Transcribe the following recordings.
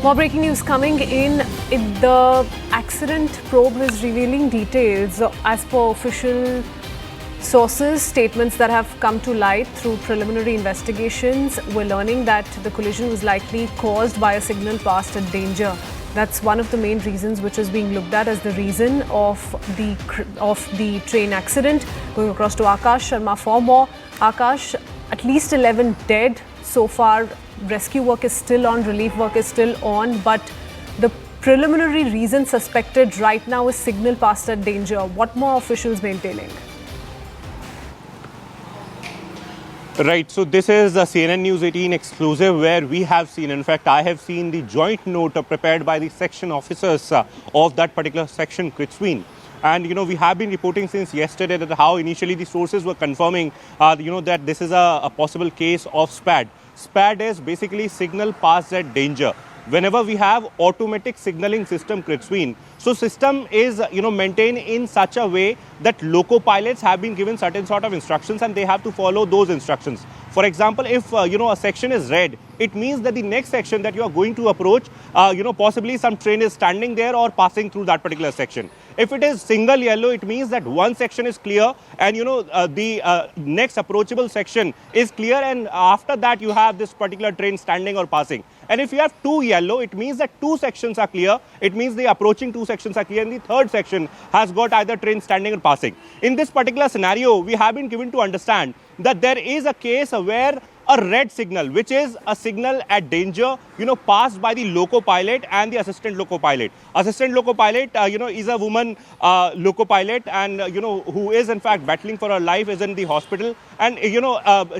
More breaking news coming in. The accident probe is revealing details. As per official sources, statements that have come to light through preliminary investigations, we're learning that the collision was likely caused by a signal passed at danger. That's one of the main reasons which is being looked at as the reason of the train accident. Going across to Akash Sharma for more. Akash, at least 11 dead so far. Rescue work is still on, relief work is still on, but the preliminary reason suspected right now is signal passed at danger. What more officials maintaining? Right, so this is the CNN News 18 exclusive where we have seen, in fact, I have seen the joint note prepared by the section officers of that particular section, Kritzween. And, we have been reporting since yesterday that how initially the sources were confirming, that this is a possible case of SPAD. SPAD is basically signal passed at danger. Whenever we have automatic signaling system, Kritzween, so system is, maintained in such a way that loco pilots have been given certain sort of instructions and they have to follow those instructions. For example, if, a section is red, it means that the next section that you are going to approach, possibly some train is standing there or passing through that particular section. If it is single yellow, it means that one section is clear and, the next approachable section is clear, and after that you have this particular train standing or passing. And if you have two yellow, it means that two sections are clear. It means the approaching two sections are clear and the third section has got either train standing or passing. In this particular scenario, we have been given to understand that there is a case where a red signal, which is a signal at danger, passed by the loco pilot and the assistant loco pilot. Assistant loco pilot, is a woman loco pilot and, who is in fact battling for her life, is in the hospital. And,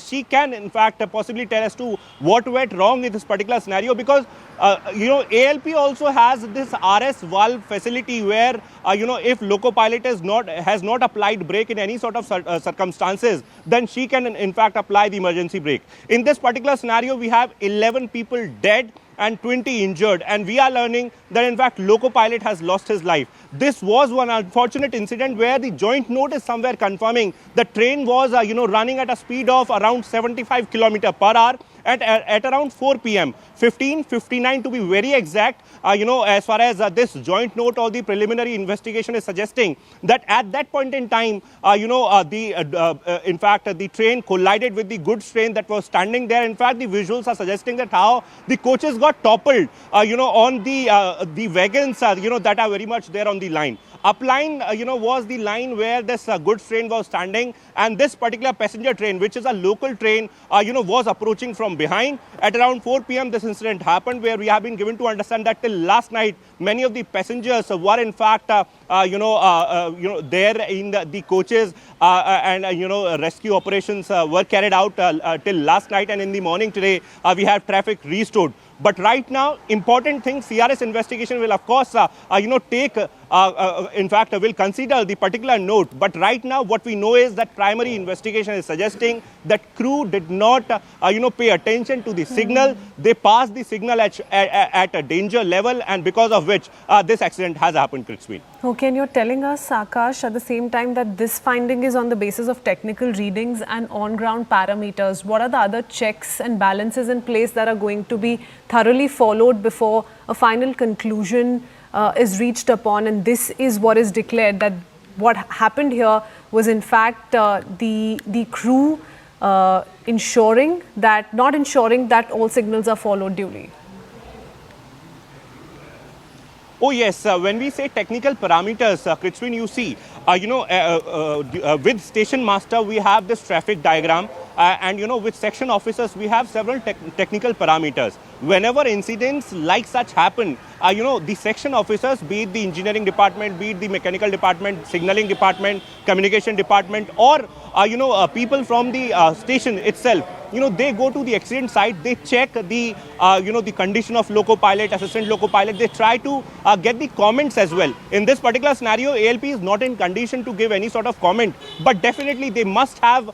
she can in fact possibly tell us to what went wrong in this particular scenario, because, ALP also has this RS valve facility where, if loco pilot has not applied brake in any sort of circumstances, then she can in fact apply the emergency brake. In this particular scenario, we have 11 people dead and 20 injured, and we are learning that in fact loco pilot has lost his life. This was one unfortunate incident where the joint note is somewhere confirming the train was running at a speed of around 75 km/h at around 4 p.m. 15:59 to be very exact. As far as this joint note or the preliminary investigation is suggesting that at that point in time, in fact, the train collided with the goods train that was standing there. In fact, the visuals are suggesting that how the coaches got toppled, on the wagons, that are very much there on the line. Upline, was the line where this goods train was standing, and this particular passenger train, which is a local train, was approaching from behind. At around 4 p.m. this incident happened, where we have been given to understand that till last night, many of the passengers were in fact, there in the coaches, and rescue operations were carried out till last night, and in the morning today we have traffic restored. But right now, important thing, CRS investigation will of course, take, in fact, will consider the particular note. But right now, what we know is that primary investigation is suggesting that crew did not, pay attention to the signal. They passed the signal at a danger level, and because of which this accident has happened, Kritzween. Okay, and you're telling us, Akash, at the same time that this finding is on the basis of technical readings and on-ground parameters. What are the other checks and balances in place that are going to be thoroughly followed before a final conclusion is reached upon? And this is what is declared, that what happened here was in fact the crew not ensuring that all signals are followed duly. Oh yes, when we say technical parameters, Kritzween, you see, with station master we have this traffic diagram, and with section officers we have several technical parameters. Whenever incidents like such happen, the section officers, be it the engineering department, be it the mechanical department, signaling department, communication department, or people from the station itself, they go to the accident site, they check the, the condition of loco pilot, assistant loco pilot, they try to get the comments as well. In this particular scenario, ALP is not in condition to give any sort of comment, but definitely they must have,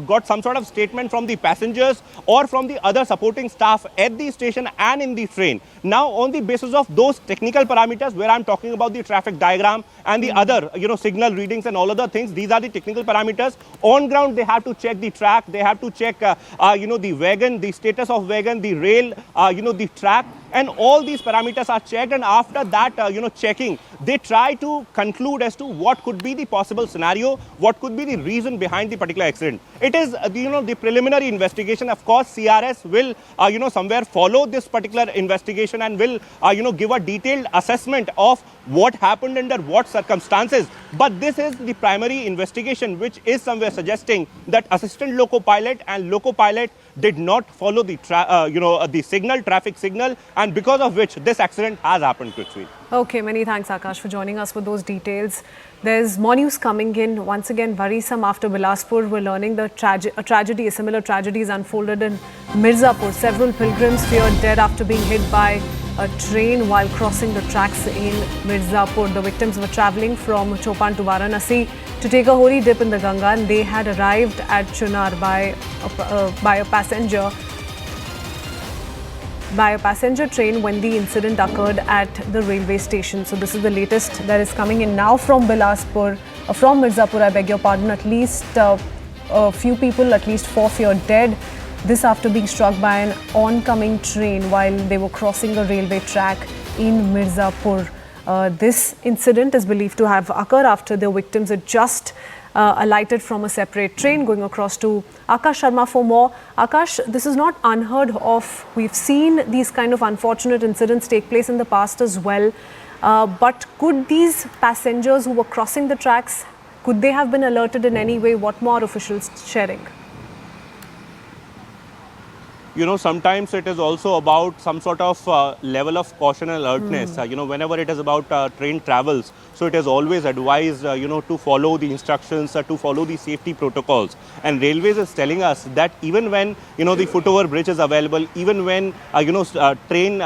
got some sort of statement from the passengers or from the other supporting staff at the station and in the train. Now, on the basis of those technical parameters, where I'm talking about the traffic diagram and the other, signal readings and all other things, these are the technical parameters. On ground, they have to check the track, they have to check, the wagon, the status of wagon, the rail, the track, and all these parameters are checked, and after that checking, they try to conclude as to what could be the possible scenario, what could be the reason behind the particular accident. It is the preliminary investigation. Of course, CRS will somewhere follow this particular investigation and will give a detailed assessment of what happened under what circumstances. But this is the primary investigation, which is somewhere suggesting that assistant loco pilot and loco pilot did not follow the traffic signal, and because of which this accident has happened, Prithvi. Okay, many thanks, Akash, for joining us with those details. There's more news coming in. Once again, worrisome after Bilaspur. We're learning a similar tragedy has unfolded in Mirzapur. Several pilgrims feared dead after being hit by a train while crossing the tracks in Mirzapur. The victims were travelling from Chopan to Varanasi to take a holy dip in the Ganga, and they had arrived at Chunar by a passenger train when the incident occurred at the railway station. So this is the latest that is coming in now from Bilaspur, from Mirzapur, I beg your pardon. At least a few people, at least 4 feared dead. This after being struck by an oncoming train while they were crossing a railway track in Mirzapur. This incident is believed to have occurred after the victims had just alighted from a separate train going across to Akash Sharma for more. Akash, this is not unheard of. We've seen these kind of unfortunate incidents take place in the past as well. But could these passengers who were crossing the tracks, could they have been alerted in any way? What more officials sharing? Sometimes it is also about some sort of level of caution and alertness. Whenever it is about train travels, so it is always advised, to follow the instructions, to follow the safety protocols. And Railways is telling us that even when, the footover bridge is available, even when, train,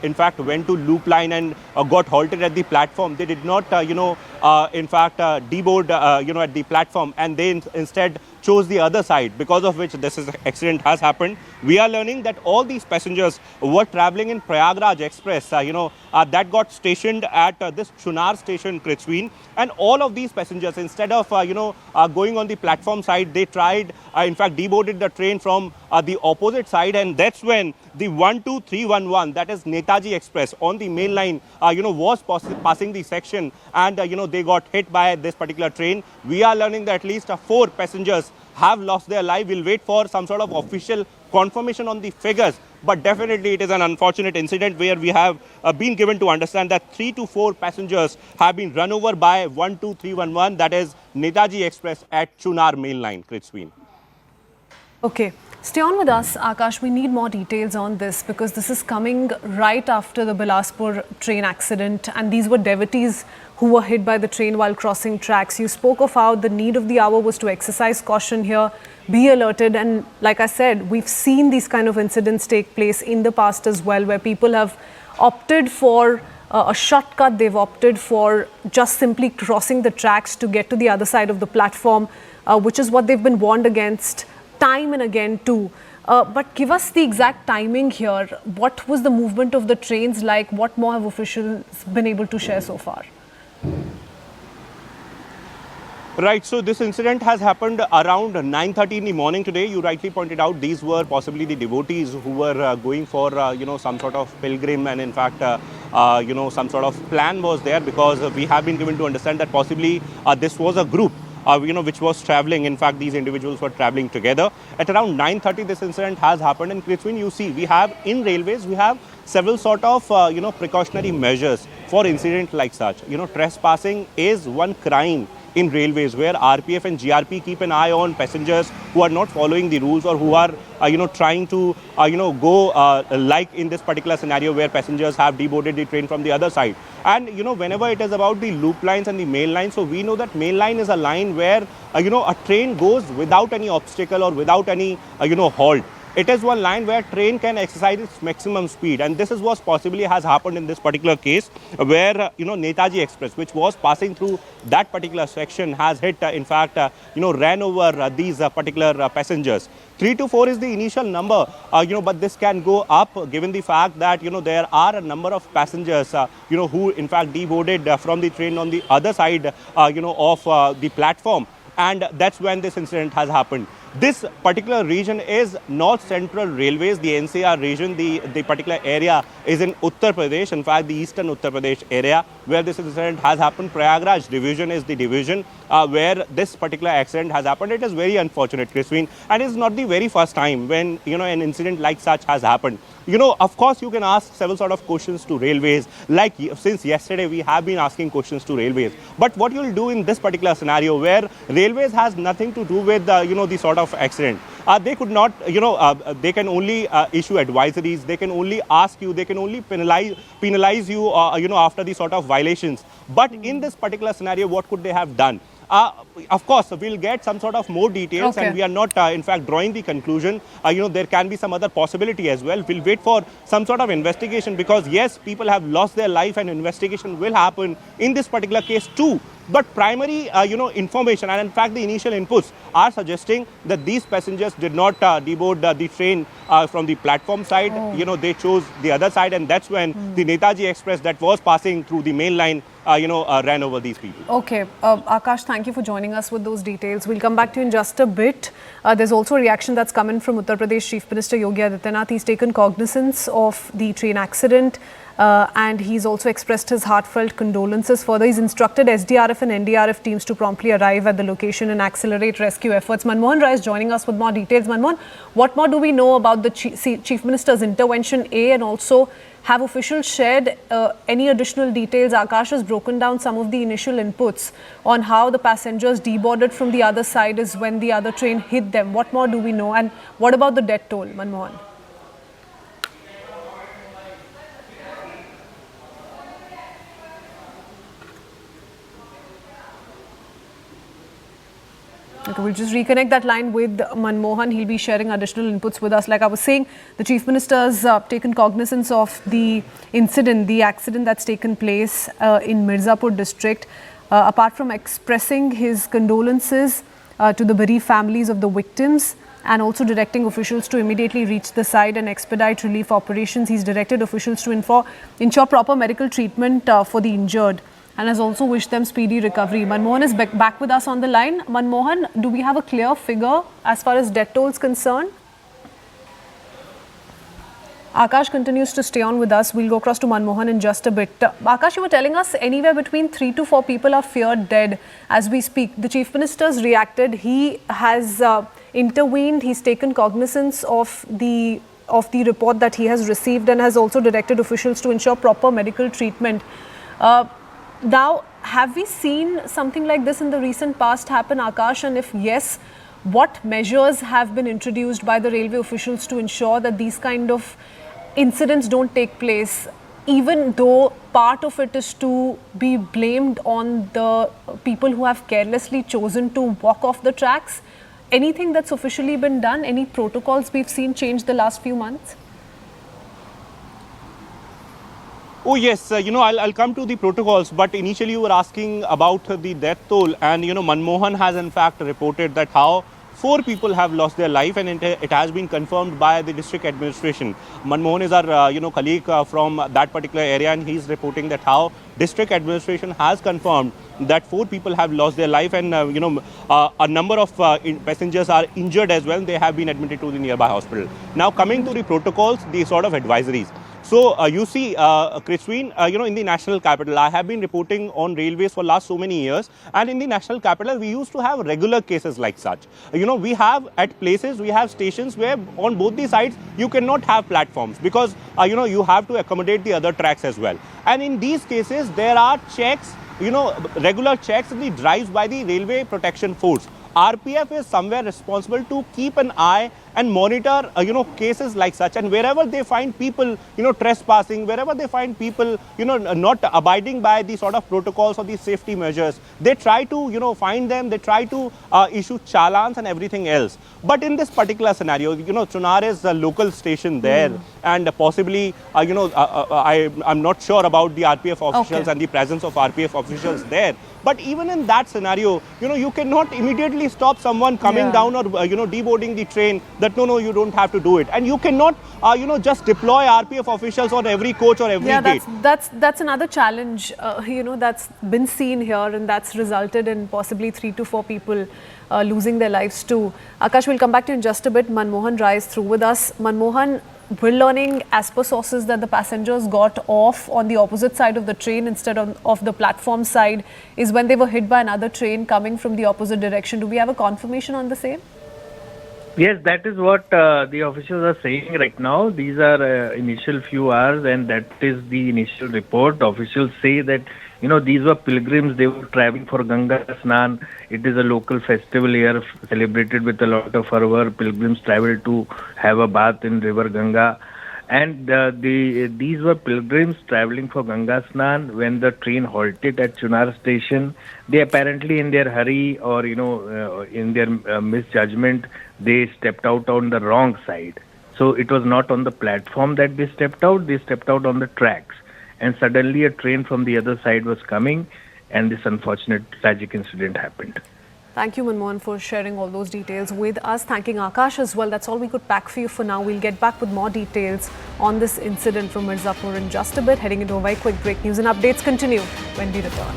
in fact, went to loop line and got halted at the platform, they did not, deboard, at the platform, and they instead chose the other side, because of which this accident has happened. We are learning that all these passengers were traveling in Prayagraj Express, that got stationed at this Chunar station, Krichween, and all of these passengers, instead of going on the platform side, they tried, in fact, deboarded the train from the opposite side, and that's when the 12311, that is Netaji Express on the main line, was passing the section, and they got hit by this particular train. We are learning that at least 4 passengers have lost their life. We'll wait for some sort of official confirmation on the figures, but definitely it is an unfortunate incident where we have been given to understand that 3 to 4 passengers have been run over by 12311, that is Netaji Express at Chunar main line, Kritzween. Okay. Stay on with us, Akash. We need more details on this because this is coming right after the Bilaspur train accident, and these were devotees who were hit by the train while crossing tracks. You spoke of how the need of the hour was to exercise caution here, be alerted, and like I said, we've seen these kind of incidents take place in the past as well, where people have opted for a shortcut. They've opted for just simply crossing the tracks to get to the other side of the platform, which is what they've been warned against time and again too. But give us the exact timing here. What was the movement of the trains like? What more have officials been able to share so far? Right, so this incident has happened around 9:30 in the morning today. You rightly pointed out these were possibly the devotees who were going for, some sort of pilgrim, and in fact, some sort of plan was there, because we have been given to understand that possibly this was a group which was traveling. In fact, these individuals were traveling together. At around 9:30, this incident has happened. And Kritzween, you see, we have in railways, we have several sort of, precautionary measures for incident like such. Trespassing is one crime in railways, where RPF and GRP keep an eye on passengers who are not following the rules, or who are, trying to, go like in this particular scenario where passengers have deboarded the train from the other side. And, whenever it is about the loop lines and the main line, so we know that main line is a line where, a train goes without any obstacle or without any, halt. It is one line where train can exercise its maximum speed, and this is what possibly has happened in this particular case, where Netaji Express, which was passing through that particular section, has hit, in fact, ran over these particular passengers. 3 to 4 is the initial number, but this can go up given the fact that there are a number of passengers who in fact deboarded from the train on the other side of the platform. And that's when this incident has happened. This particular region is North Central Railways, the NCR region. The particular area is in Uttar Pradesh, in fact, the eastern Uttar Pradesh area where this incident has happened. Prayagraj division is the division where this particular accident has happened. It is very unfortunate, Christine, and it's not the very first time when, an incident like such has happened. Of course, you can ask several sort of questions to railways. Like since yesterday, we have been asking questions to railways. But what you'll do in this particular scenario where railways has nothing to do with, the sort of accident. They could not, they can only issue advisories. They can only ask you. They can only penalize you, after the sort of violations. But in this particular scenario, what could they have done? Of course, we'll get some sort of more details, and we are not, in fact, drawing the conclusion. There can be some other possibility as well. We'll wait for some sort of investigation because, yes, people have lost their life and investigation will happen in this particular case too. But primary, information and in fact the initial inputs are suggesting that these passengers did not deboard the train from the platform side. They chose the other side, and that's when the Netaji Express that was passing through the main line, ran over these people. Okay. Akash, thank you for joining us with those details. We'll come back to you in just a bit. There's also a reaction that's come in from Uttar Pradesh Chief Minister Yogi Adityanath. He's taken cognizance of the train accident. And he's also expressed his heartfelt condolences. Further, he's instructed SDRF and NDRF teams to promptly arrive at the location and accelerate rescue efforts. Manmohan Rai is joining us with more details. Manmohan, what more do we know about the Chief Minister's intervention, A, and also have officials shared any additional details? Akash has broken down some of the initial inputs on how the passengers deboarded from the other side is when the other train hit them. What more do we know? And what about the death toll, Manmohan? Okay, we'll just reconnect that line with Manmohan. He'll be sharing additional inputs with us. Like I was saying, the Chief Minister's taken cognizance of the incident, the accident that's taken place in Mirzapur district. Apart from expressing his condolences to the bereaved families of the victims and also directing officials to immediately reach the site and expedite relief operations, he's directed officials to ensure proper medical treatment for the injured, and has also wished them speedy recovery. Manmohan is back with us on the line. Manmohan, do we have a clear figure as far as death toll is concerned? Akash continues to stay on with us. We'll go across to Manmohan in just a bit. Akash, you were telling us anywhere between 3 to 4 people are feared dead as we speak. The Chief Minister's reacted. He has intervened. He's taken cognizance of the report that he has received and has also directed officials to ensure proper medical treatment. Now, have we seen something like this in the recent past happen, Akash? And if yes, what measures have been introduced by the railway officials to ensure that these kind of incidents don't take place, even though part of it is to be blamed on the people who have carelessly chosen to walk off the tracks? Anything that's officially been done? Any protocols we've seen change the last few months? Oh yes, I'll come to the protocols, but initially you were asking about the death toll, and Manmohan has in fact reported that how 4 people have lost their life, and it has been confirmed by the district administration. Manmohan is our colleague from that particular area, and he's reporting that how district administration has confirmed that 4 people have lost their life, and a number of passengers are injured as well. They have been admitted to the nearby hospital. Now coming to the protocols, the sort of advisories. So you see, Christine, in the national capital, I have been reporting on railways for last so many years, and in the national capital, we used to have regular cases like such. We have at places, we have stations where on both the sides, you cannot have platforms because, you have to accommodate the other tracks as well. And in these cases, there are checks, regular checks in the drives by the Railway Protection Force. RPF is somewhere responsible to keep an eye and monitor, cases like such. And wherever they find people, trespassing, wherever they find people, not abiding by the sort of protocols or the safety measures, they try to, find them, they try to issue challans and everything else. But in this particular scenario, Chunar is a local station there, and possibly, I'm not sure about the RPF officials and the presence of RPF officials there. But even in that scenario, you cannot immediately stop someone coming down or, deboarding the train that no, you don't have to do it. And you cannot, just deploy RPF officials on every coach or every gate. That's another challenge, that's been seen here, and that's resulted in possibly 3 to 4 people losing their lives too. Akash, we'll come back to you in just a bit. Manmohan Rai is through with us. Manmohan, we're learning as per sources that the passengers got off on the opposite side of the train instead of the platform side is when they were hit by another train coming from the opposite direction. Do we have a confirmation on the same? Yes, that is what the officials are saying right now. These are initial few hours, and that is the initial report. Officials say that, these were pilgrims. They were traveling for Ganga Snan. It is a local festival here, celebrated with a lot of fervor. Pilgrims travel to have a bath in River Ganga. And these were pilgrims traveling for Ganga Snan. When the train halted at Chunar station, they apparently, in their hurry or, in their misjudgment, they stepped out on the wrong side. So it was not on the platform that they stepped out on the tracks. And suddenly a train from the other side was coming, and this unfortunate tragic incident happened. Thank you, Manmohan, for sharing all those details with us. Thanking Akash as well. That's all we could pack for you for now. We'll get back with more details on this incident from Mirzapur in just a bit. Heading into a very quick break. News and updates continue when we return.